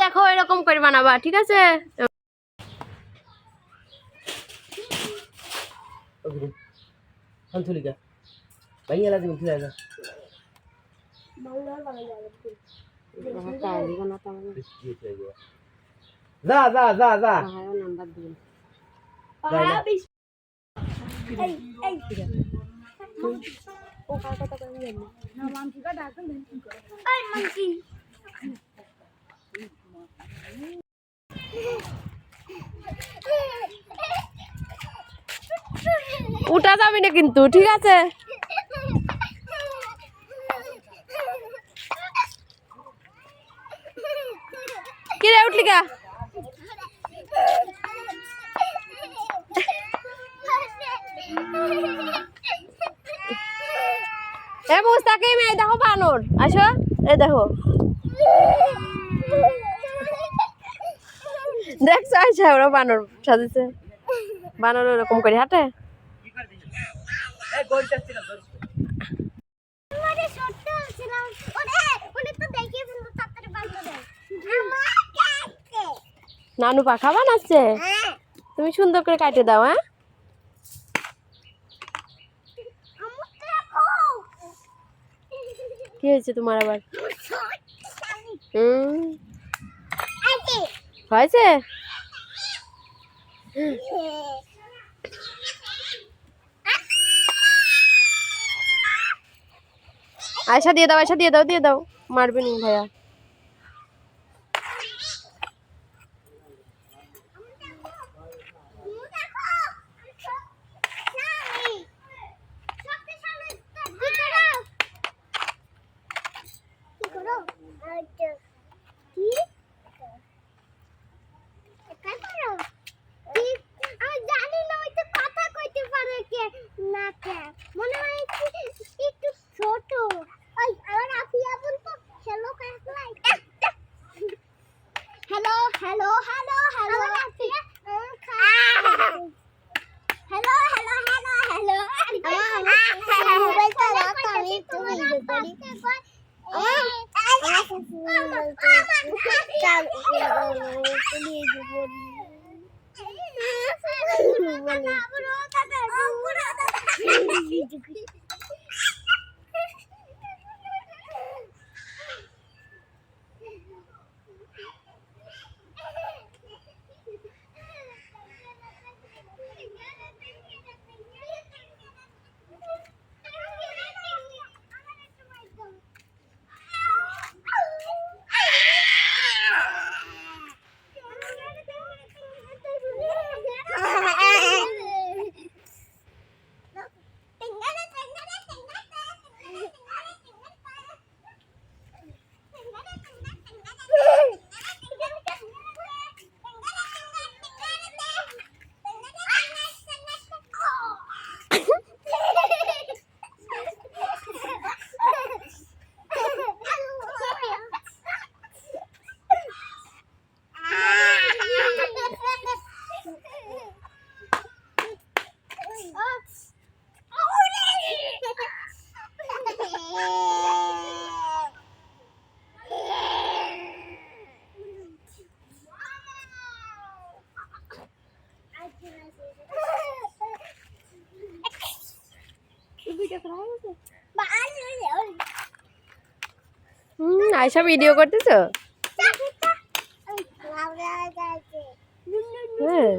দেখো এরকম করে বানাবা, ঠিক আছে? যা যা যা যা উঠা যাবে না কিন্তু, ঠিক আছে? কি রে উঠলি গা? এ মুস্তাকিম, এই দেখো বানর, আসো, এই দেখো, দেখছো? আসো, ওরা বানর সাজেছে, বানর ওরকম করে হাঁটে। নানু পাখা বানাচ্ছে, তুমি সুন্দর করে কাটে দাও। হ্যাঁ, কি হয়েছে তোমার আবার? হয়েছে? আয়সা দিয়ে দাও, আয়সা দিয়ে দাও, দিয়ে দাও, মারবে নি ভাইয়া। আয়সা ভিডিও করতেছো? হ্যাঁ।